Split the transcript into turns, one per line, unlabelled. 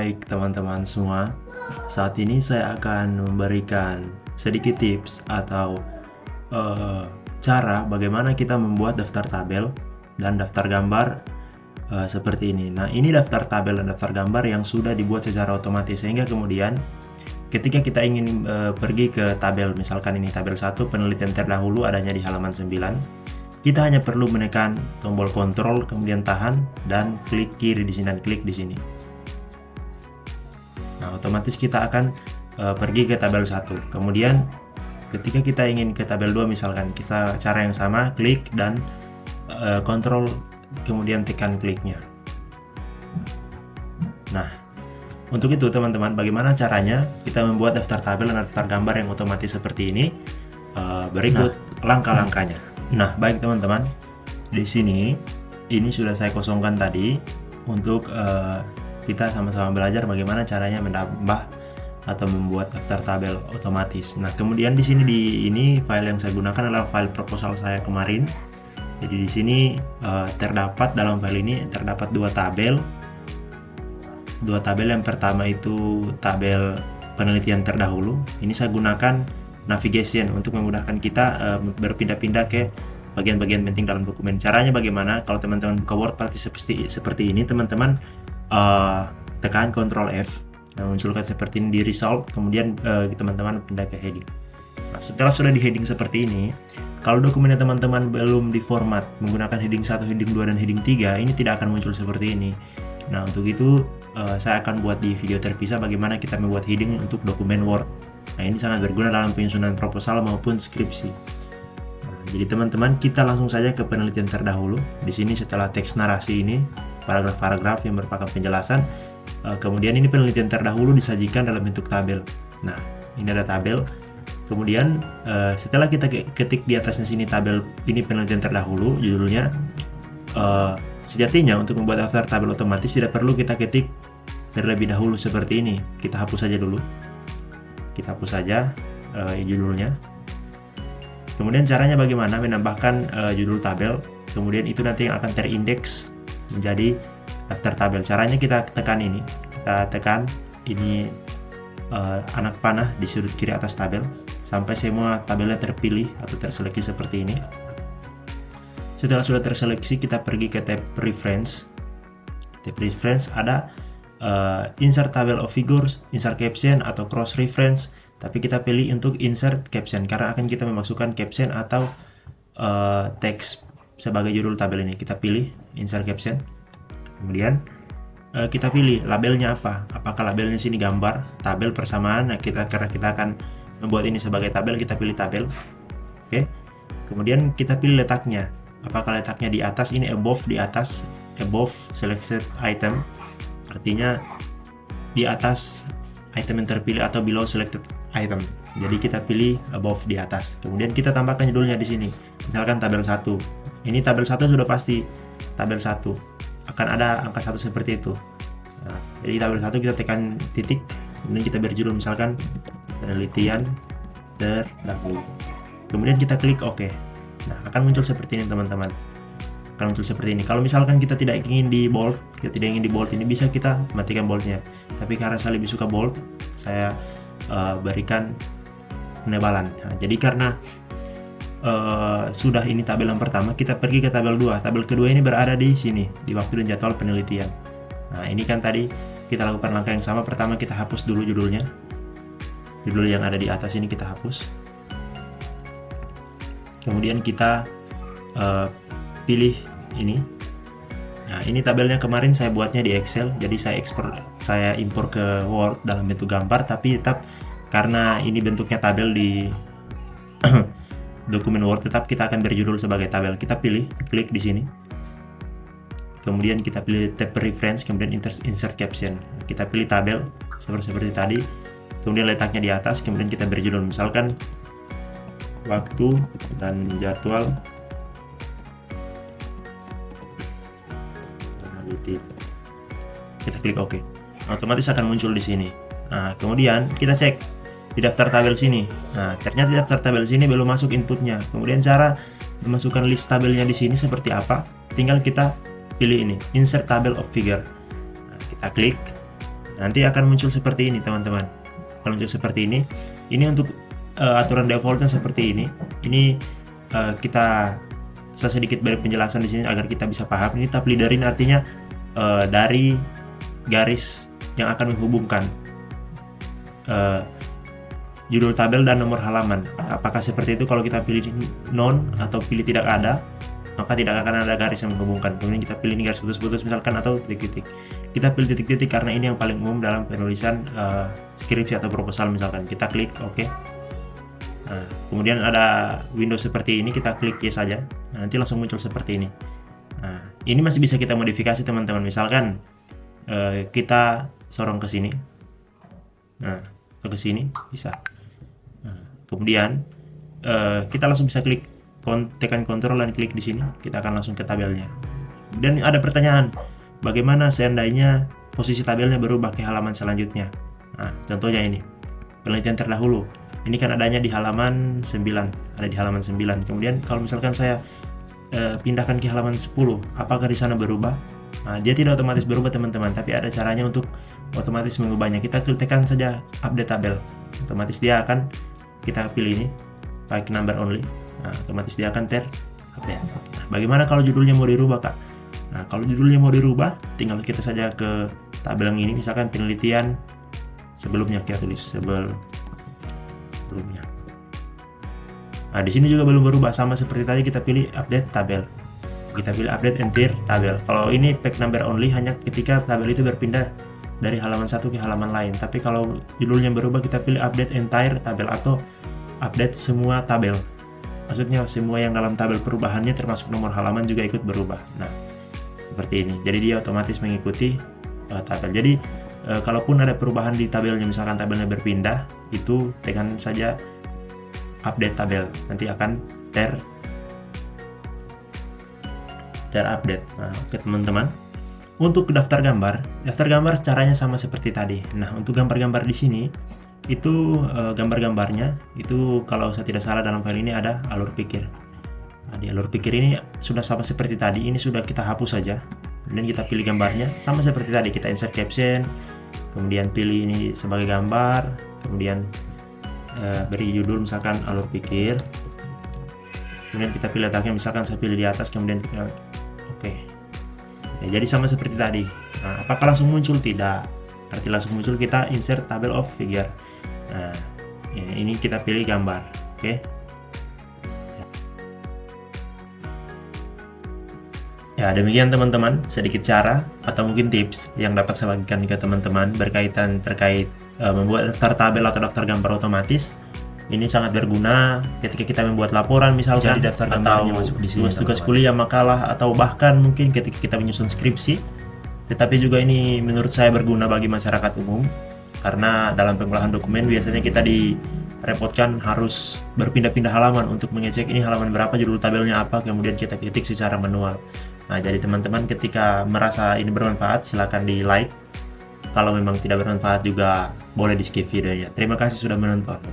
baik teman-teman semua. Saat ini saya akan memberikan sedikit tips atau cara bagaimana kita membuat daftar tabel dan daftar gambar seperti ini. Nah, ini daftar tabel dan daftar gambar yang sudah dibuat secara otomatis, sehingga kemudian ketika kita ingin pergi ke tabel, misalkan ini tabel 1 penelitian terdahulu adanya di halaman 9, kita hanya perlu menekan tombol kontrol, kemudian tahan dan klik kiri di sini dan klik di sini. Nah, otomatis kita akan pergi ke tabel 1. Kemudian ketika kita ingin ke tabel 2 misalkan, kita cara yang sama, klik dan kontrol kemudian tekan kliknya. Nah, untuk itu teman-teman, bagaimana caranya kita membuat daftar tabel dan daftar gambar yang otomatis seperti ini? Berikut langkah-langkahnya. Nah, baik teman-teman, di sini ini sudah saya kosongkan tadi untuk kita sama-sama belajar bagaimana caranya menambah atau membuat daftar tabel otomatis. Nah, kemudian di sini ini file yang saya gunakan adalah file proposal saya kemarin. Jadi di sini terdapat dalam file ini terdapat dua tabel. Dua tabel, yang pertama itu tabel penelitian terdahulu. Ini saya gunakan navigation untuk memudahkan kita berpindah-pindah ke bagian-bagian penting dalam dokumen. Caranya bagaimana? Kalau teman-teman buka Word seperti ini, teman-teman tekan Ctrl F, munculkan seperti ini di result, kemudian teman-teman pindah ke heading. Nah, setelah sudah di heading seperti ini, kalau dokumennya teman-teman belum diformat menggunakan heading 1, heading 2, dan heading 3, ini tidak akan muncul seperti ini. Nah, untuk itu saya akan buat di video terpisah bagaimana kita membuat heading untuk dokumen Word. Nah, ini sangat berguna dalam penyusunan proposal maupun skripsi. Nah, jadi teman-teman, kita langsung saja ke penelitian terdahulu. Di sini setelah teks narasi ini, paragraf-paragraf yang merupakan penjelasan, kemudian ini penelitian terdahulu disajikan dalam bentuk tabel. Nah, ini ada tabel. Kemudian setelah kita ketik di atasnya sini tabel ini penelitian terdahulu, judulnya, sejatinya untuk membuat daftar tabel otomatis tidak perlu kita ketik terlebih dahulu seperti ini. Kita hapus saja dulu. Kita hapus saja judulnya. Kemudian caranya bagaimana menambahkan judul tabel, kemudian itu nanti yang akan terindeks menjadi daftar tabel. Caranya kita tekan ini. Kita tekan ini anak panah di sudut kiri atas tabel sampai semua tabelnya terpilih atau terseleksi seperti ini. Setelah sudah terseleksi, kita pergi ke tab reference. Tab reference ada insert table of figures, insert caption, atau cross reference. Tapi kita pilih untuk insert caption karena akan kita memasukkan caption atau teks sebagai judul tabel ini. Kita pilih insert caption. Kemudian kita pilih labelnya apa. Apakah labelnya sini gambar, tabel, persamaan. Nah, karena kita akan membuat ini sebagai tabel, kita pilih tabel. Oke. Kemudian kita pilih letaknya. Apakah letaknya di atas, ini above, di atas, above selected item, artinya di atas item yang terpilih, atau below selected item. Jadi kita pilih above, di atas. Kemudian kita tambahkan judulnya di sini. Misalkan tabel 1. Ini tabel 1 sudah pasti tabel 1. Akan ada angka 1 seperti itu. Nah, jadi tabel 1 kita tekan titik, kemudian kita beri judul misalkan penelitian terdahulu. Kemudian kita klik OK. Nah, akan muncul seperti ini teman-teman. Akan muncul seperti ini. Kalau misalkan kita tidak ingin di bold, ini bisa kita matikan boldnya. Tapi karena saya lebih suka bold, saya berikan penebalan. Nah, jadi karena sudah ini tabel yang pertama, kita pergi ke tabel 2. Tabel kedua ini berada di sini, di waktu dan jadwal penelitian. Nah, ini kan tadi kita lakukan langkah yang sama. Pertama kita hapus dulu judulnya. Judul yang ada di atas ini kita hapus. Kemudian kita pilih ini. Nah, ini tabelnya kemarin saya buatnya di Excel, jadi saya impor ke Word dalam bentuk gambar, tapi tetap karena ini bentuknya tabel di dokumen Word, tetap kita akan berjudul sebagai tabel. Kita pilih, klik di sini. Kemudian kita pilih tab reference, kemudian insert caption. Kita pilih tabel seperti tadi. Kemudian letaknya di atas, kemudian kita berjudul misalkan waktu dan jadwal penelitian. Kita klik OK. Otomatis akan muncul di sini. Nah, kemudian kita cek di daftar tabel sini. Nah, ternyata di daftar tabel sini belum masuk inputnya. Kemudian cara memasukkan list tabelnya di sini seperti apa? Tinggal kita pilih ini, insert table of figure. Nah, kita klik Nanti akan muncul seperti ini teman-teman. Kalau muncul seperti ini untuk aturan defaultnya seperti ini. Ini saya sedikit beri penjelasan di sini agar kita bisa paham. Ini tab leader ini artinya dari garis yang akan menghubungkan judul tabel dan nomor halaman. Apakah seperti itu? Kalau kita pilih non atau pilih tidak ada, maka tidak akan ada garis yang menghubungkan. Kemudian kita pilih ini garis putus-putus misalkan atau titik-titik. Kita pilih titik-titik karena ini yang paling umum dalam penulisan skripsi atau proposal misalkan. Kita klik OK. Nah, kemudian ada window seperti ini, kita klik yes saja. Nah, nanti langsung muncul seperti ini. Nah, ini masih bisa kita modifikasi teman-teman. Misalkan kita sorong ke sini. Nah, ke sini bisa. Nah, kemudian kita langsung bisa klik tekan kontrol dan klik di sini. Kita akan langsung ke tabelnya. Dan ada pertanyaan, bagaimana seandainya posisi tabelnya berubah ke halaman selanjutnya? Nah, contohnya ini. Penelitian terdahulu. Ini kan adanya di halaman 9, ada di halaman 9. Kemudian kalau misalkan saya pindahkan ke halaman 10, apakah di sana berubah? Nah, dia tidak otomatis berubah teman-teman, tapi ada caranya untuk otomatis mengubahnya. Kita tekan saja update tabel, otomatis dia akan, kita pilih ini pakai number only. Nah, otomatis dia akan terupdate. Nah, bagaimana kalau judulnya mau dirubah, Kak? Nah, kalau judulnya mau dirubah, tinggal kita saja ke tabel yang ini, misalkan penelitian sebelumnya, kita tulis sebelumnya. Nah, di sini juga belum berubah, sama seperti tadi kita pilih update tabel. Kita pilih update entire tabel. Kalau ini pack number only hanya ketika tabel itu berpindah dari halaman satu ke halaman lain. Tapi kalau judulnya berubah, kita pilih update entire tabel atau update semua tabel. Maksudnya semua yang dalam tabel perubahannya termasuk nomor halaman juga ikut berubah. Nah, seperti ini. Jadi dia otomatis mengikuti tabel. Jadi kalaupun ada perubahan di tabelnya, misalkan tabelnya berpindah, itu tekan saja update tabel, nanti akan terupdate. Nah, oke teman-teman. Untuk daftar gambar caranya sama seperti tadi. Nah, untuk gambar-gambar di sini itu gambar-gambarnya itu kalau saya tidak salah dalam file ini ada alur pikir. Nah, di alur pikir ini sudah sama seperti tadi. Ini sudah kita hapus saja. Kemudian kita pilih gambarnya sama seperti tadi. Kita insert caption, kemudian pilih ini sebagai gambar, kemudian beri judul misalkan alur pikir. Kemudian kita pilih letaknya, misalkan saya pilih di atas, kemudian oke. Ya, jadi sama seperti tadi. Nah, apakah langsung muncul? Tidak. Arti langsung muncul, kita insert table of figure. Nah, ya, ini kita pilih gambar. Oke. Ya, demikian teman-teman, sedikit cara atau mungkin tips yang dapat saya bagikan ke teman-teman berkaitan terkait membuat daftar tabel atau daftar gambar otomatis. Ini sangat berguna ketika kita membuat laporan misalkan, jadi daftar gambarnya masuk di sini, tugas kuliah, makalah, atau bahkan mungkin ketika kita menyusun skripsi. Tetapi juga ini menurut saya berguna bagi masyarakat umum, karena dalam pengolahan dokumen biasanya kita direpotkan harus berpindah-pindah halaman untuk mengecek ini halaman berapa, judul tabelnya apa, kemudian kita ketik secara manual. Nah, jadi teman-teman ketika merasa ini bermanfaat, silakan di like. Kalau memang tidak bermanfaat juga boleh di skip videonya. Terima kasih sudah menonton.